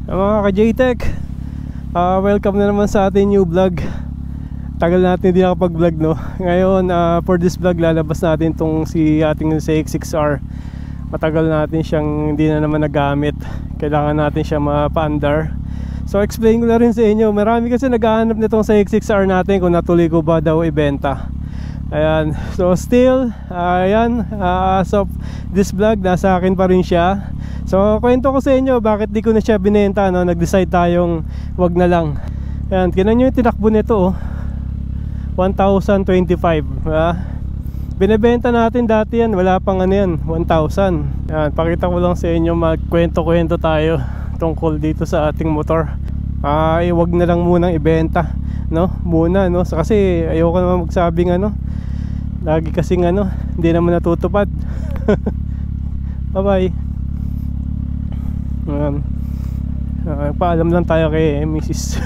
Mga ka-JTech, welcome na naman sa ating new vlog. Tagal natin hindi nakapag-vlog, no? Ngayon, for this vlog, lalabas natin tong ating CX-6R. Matagal natin siyang hindi na naman nagamit. Kailangan natin siya mapaandar. So explain ko na rin sa inyo, marami kasi naghahanap nitong CX-6R natin kung natuloy ko ba daw ibenta. Ayan, so still, ayan, as of this vlog, nasa akin pa rin siya. So kwento ko sa inyo bakit di ko na siya binenta, no? Nag-decide tayong wag na lang. Ayan, kinan nyo yung tinakbo nito, oh. 1,025, binibenta natin dati yan, wala pang ano yan, 1,000. Ayan, pakita ko lang sa inyo, magkwento-kwento tayo tungkol dito sa ating motor. Wag na lang munang ibenta, no? Muna, no? So, kasi ayoko naman magsabing ano, lagi kasing ano, hindi naman natutupad. Bye bye. Paalam lang tayo kay Mrs.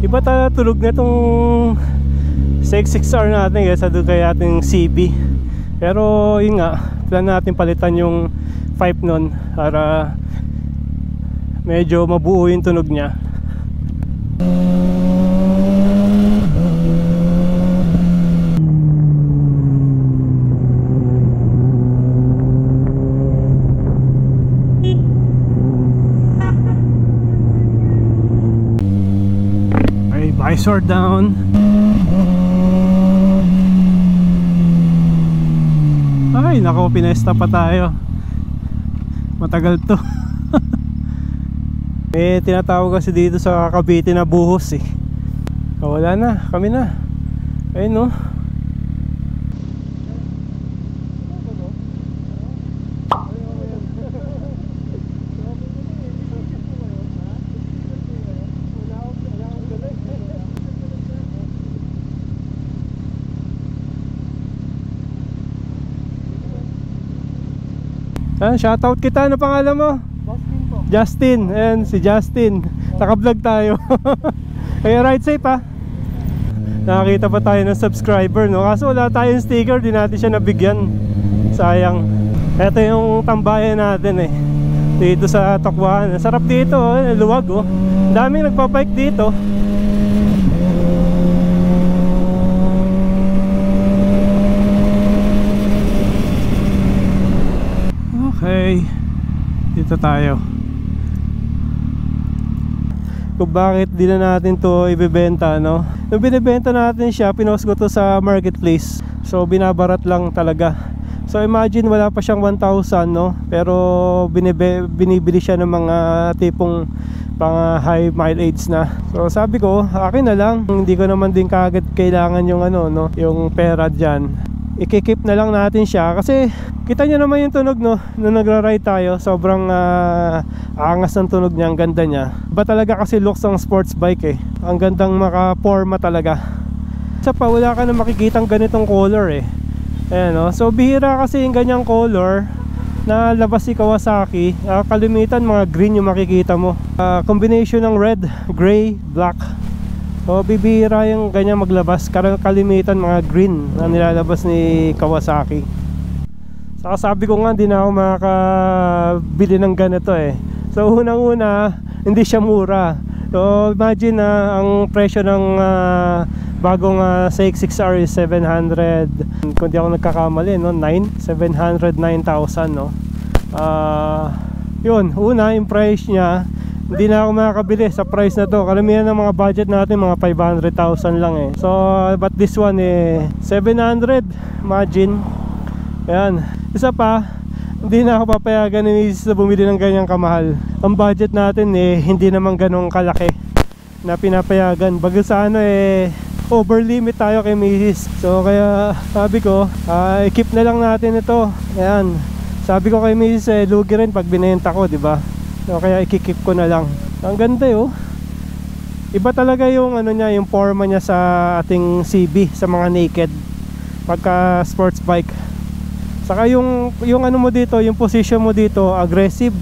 Iba tayo tulog na itong CX-6R natin kaysa doon kay ating CB. Pero yun nga, plan natin palitan yung pipe nun para medyo mabuo yung tunog niya. Okay, visor down. Ay, nako, pinesta pa tayo. Matagal to. May tinatawag kasi dito sa Cavite na buhos eh. Wala na, kami na. Ayun, no. Shoutout kita, ano pangalan mo? Justin, ayan si Justin. Naka-vlog tayo. Kaya ride safe, ha. Nakakita pa tayo ng subscriber, no? Kaso wala tayong sticker, di natin siya nabigyan. Sayang. Ito yung tambayan natin eh, dito sa Tokwahan. Sarap dito, luwag, oh. Daming nagpapike dito. Okay, dito tayo. Kung bakit di na natin to ibebenta, no? Nung binibenta natin siya, pinost ko to sa marketplace. So binabarat lang talaga. So imagine wala pa siyang 1,000, no? Pero binibili siya ng mga tipong pang high mileage na. So sabi ko, akin na lang. Hindi ko naman din kaagad kailangan yung ano, no? Yung pera dyan. I-keep na lang natin siya kasi kita nyo naman yung tunog, no? Nung nagra-ride tayo, sobrang angas ng tunog niya, ang ganda niya. Iba talaga kasi looks ng sports bike eh. Ang gandang maka-forma talaga. Isa pa, wala ka na makikitang ganitong color eh. Ayan, no? So bihira kasi yung ganyang color na labas si Kawasaki. Kalimitan mga green yung makikita mo. Combination ng red, gray, black. So bibihira yung ganyan maglabas. Kalimitan mga green na nilalabas ni Kawasaki. Saka sabi ko nga, hindi na ako makakabili ng ganito eh. So unang-una, hindi siya mura. So imagine na ang presyo ng bagong CX-6R is 700, kung di ako nagkakamali, no? 709,000, no? Yun, una, yung price niya, hindi na ako makakabili sa price na to. Karamihan ng mga budget natin mga 500,000 lang eh. So but this one eh 700, imagine. Ayan. Isa pa, hindi na ako papayagan ni Mrs. na bumili ng ganyang kamahal. Ang budget natin eh hindi naman ganong kalaki na pinapayagan. Bago sa ano eh over limit tayo kay Mrs. So kaya sabi ko, i-keep na lang natin ito. Ayan. Sabi ko kay Mrs. eh, lugi rin pag binenta ko, di ba? So kaya i-keep ko na lang. Ang ganda oh. Iba talaga yung ano niya, yung forma niya sa ating CB, sa mga naked pagka sports bike. Saka yung ano mo dito, yung position mo dito, aggressive.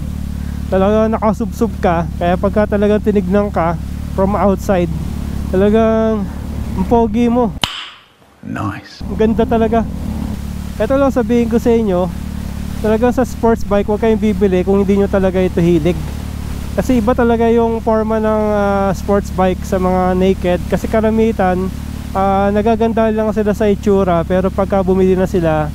Talaga nakasubsub ka. Kaya pagka talagang tinignan ka, from outside. Talagang ang pogi mo. Nice. Ang ganda talaga. Ito lang sabihin ko sa inyo, talagang sa sports bike huwag kayong bibili kung hindi nyo talaga ito hilig. Kasi iba talaga yung forma ng sports bike sa mga naked. Kasi karamitan nagaganda lang sila sa itsura, pero pagka bumili na sila,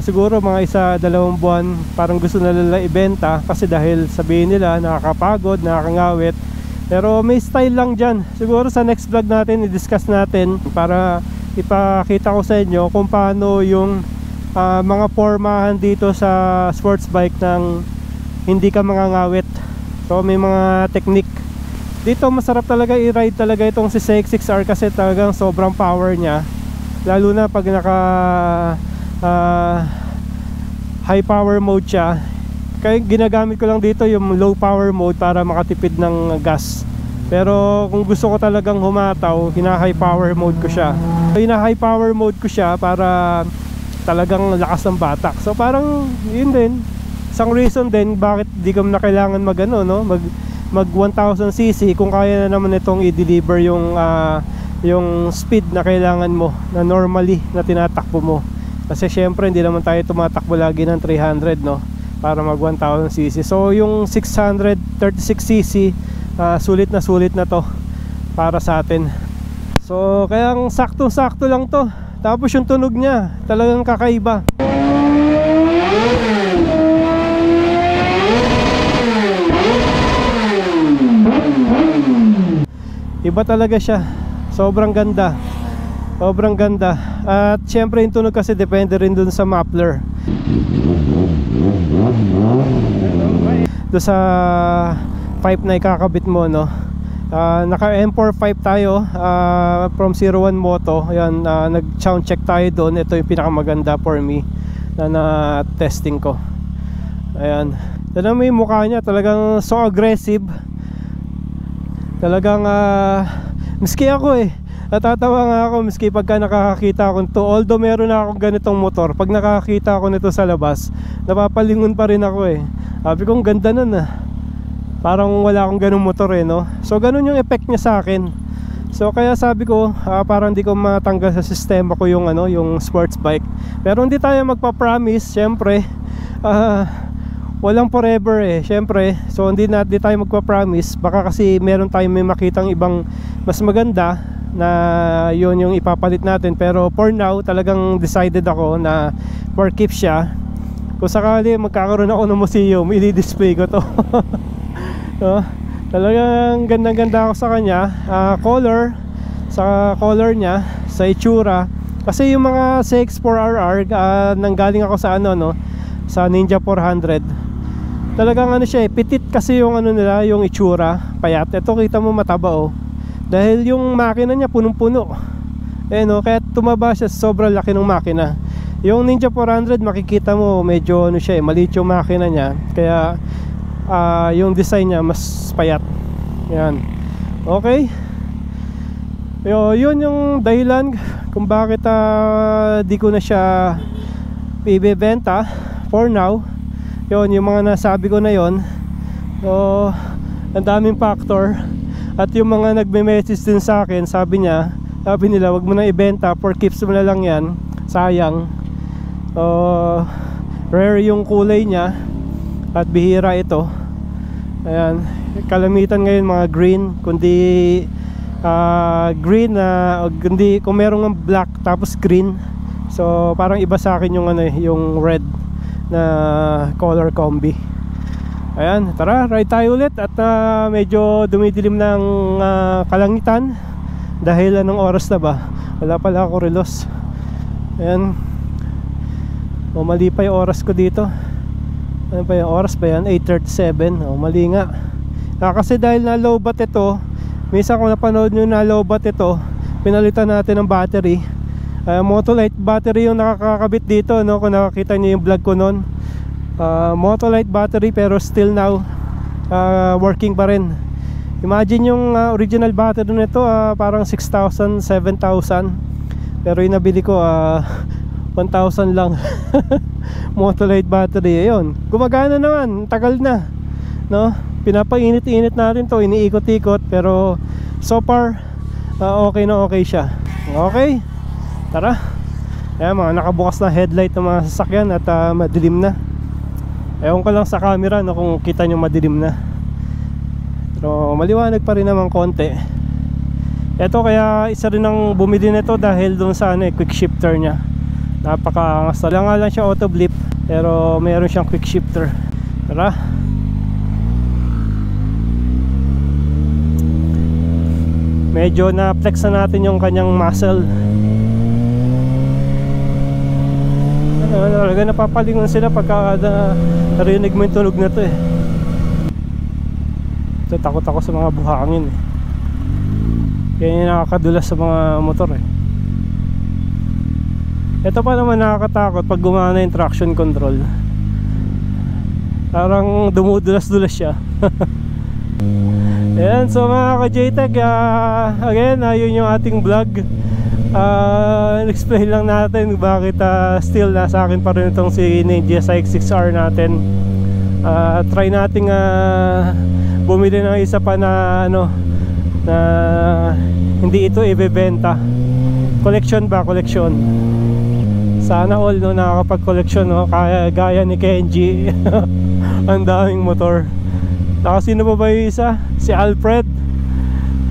siguro mga 1-2 buwan parang gusto na nila ibenta, kasi dahil sabihin nila nakakapagod, nakakangawit. Pero may style lang dyan. Siguro sa next vlog natin i-discuss natin para ipakita ko sa inyo kung paano yung mga formahan dito sa sports bike ng hindi ka mangangawit. So may mga technique dito. Masarap talaga i-ride talaga itong si CX-6R kasi talagang sobrang power niya, lalo na pag naka high power mode siya. Kaya ginagamit ko lang dito yung low power mode para makatipid ng gas. Pero kung gusto ko talagang humataw, hina-high power mode ko siya. Hina-high power mode ko siya para talagang lakas ng batak. So parang yun din, isang reason din bakit di ko na kailangan mag 1000cc kung kaya na naman itong i-deliver yung speed na kailangan mo, na normally na tinatakbo mo. Kasi syempre hindi naman tayo tumatakbo lagi ng 300 para mag 1000cc. So yung 636cc sulit na to para sa atin. So kaya sakto-sakto lang to. Tapos yung tunog niya talagang kakaiba. Iba talaga siya. Sobrang ganda. Sobrang ganda. At syempre yung tunog kasi depende rin dun sa muffler. Doon sa pipe na ikakabit mo, naka M45 tayo from 01 Moto. Ayan, nag-sound check tayo doon. Ito yung pinakamaganda for me na testing ko. Ayan. Tignan mo yung mukha niya, talagang so aggressive. Talagang miski ako natatawa nga ako miski pagka nakakakita ako nito. Although meron na akong ganitong motor, pag nakakakita ako nito sa labas, napapalingon pa rin ako Sabi ko, ganda nun parang wala akong ganung motor So ganun yung effect niya sa akin. So kaya sabi ko, parang hindi ko matanggal sa sistema ko yung yung sports bike. Pero hindi tayo magpa-promise, syempre. Walang forever syempre. So hindi tayo magpa-promise. Baka kasi meron tayong may makitang ibang mas maganda na yun yung ipapalit natin. Pero for now, talagang decided ako na for keep siya. Kung sakali magkakaroon ako ng museum, i-display ko to. Talagang gandang-ganda ako sa kanya. Color, sa color niya, sa itsura. Kasi yung mga CX-4RR, nanggaling ako sa sa Ninja 400. Talagang siya pitit kasi yung nila, yung itsura, payat. Ito kita mo mataba dahil yung makina niya punong-puno. Kaya tumaba siya, sobrang laki ng makina. Yung Ninja 400 makikita mo medyo siya maliit yung makina niya. Kaya yung design niya mas payat. Yan. Okay. Yun yung dahilan kung bakit di ko na siya ibebenta for now. Yun, yung mga nasabi ko na yon. So ang daming factor. At yung mga nagme-message din sa akin, sabi nila wag mo na ibenta, for keeps mo na lang yan, sayang. Rare yung kulay niya at bihira ito. Ayan, kalamitan ngayon mga green, kundi green kundi kung merong black tapos green. So parang iba sa akin yung yung red na color combi. Ayan, tara, ride tayo ulit. At medyo dumidilim ng kalangitan. Dahil anong oras na ba? Wala pala ako relos. Ayan, mali pa yung oras ko dito. Ano pa yung oras ba yan? 8:37. Mali nga. Kasi dahil na low bat ito, minsan kung napanood nyo na low bat ito, pinalitan natin ng battery. Motolite battery yung nakakabit dito, kung nakakita nyo yung vlog ko nun. Motolite battery, pero still now working pa rin. Imagine yung original battery nito, parang 6,000, 7,000. Pero yung nabili ko 1,000 lang. Motolite battery, ayun. Gumagana naman, tagal na, Pinapainit-init natin to, iniikot-ikot, pero So far okay na okay siya. Okay, tara. Ayan, mga nakabukas na headlight ng mga sasakyan at madilim na. Ewan ko lang sa camera no, kung kita nyo madilim na. Pero maliwanag pa rin naman konti. Ito kaya isa rin ang bumili nito dahil doon sa quick shifter niya. Napakaangas. Wala nga lang siya auto blip, pero meron siyang quick shifter. Tara. Medyo na-flex na natin yung kanyang muscle. Talaga napapalingon sila pagka narinig mo yung tunog na to eh. Ito, takot ako sa mga buhangin eh. Kaya yung nakakadulas sa mga motor eh. Ito pa naman nakakatakot pag gumana yung traction control. Parang dumudulas-dulas siya. Ayan, so mga ka-JTech, again, yun yung ating vlog. Explain lang natin bakit still nasa akin pa rin itong si GSX 6R natin. Try nating bumili ng isa pa na na hindi ito ibebenta. Collection ba? Collection. Sana all no nakakapag-collection no, kaya gaya ni Kenji. Ang daming motor. Saka sino pa ba yung isa? Si Alfred.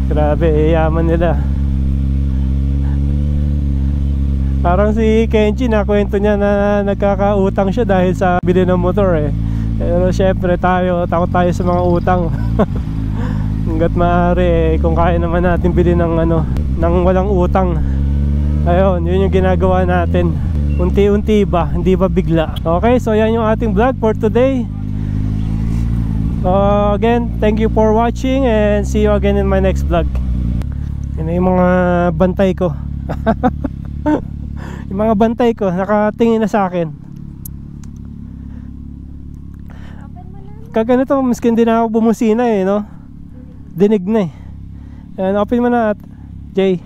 Grabe, yaman nila. Parang si Kenji na kwento niya na nagkakautang siya dahil sa bili ng motor eh. Pero syempre tayo, takot tayo sa mga utang. Hanggat maaari kung kaya naman natin bili ng ng walang utang. Ayun, yun yung ginagawa natin. Unti-unti ba, hindi ba bigla. Okay, so yan yung ating vlog for today. Again, thank you for watching and see you again in my next vlog. Yan yung mga bantay ko. Yung mga bantay ko nakatingin na sa akin. Kaganito, miskin din ako bumusina eh, no? Dinig na eh. Ayan, open mo na at Jay.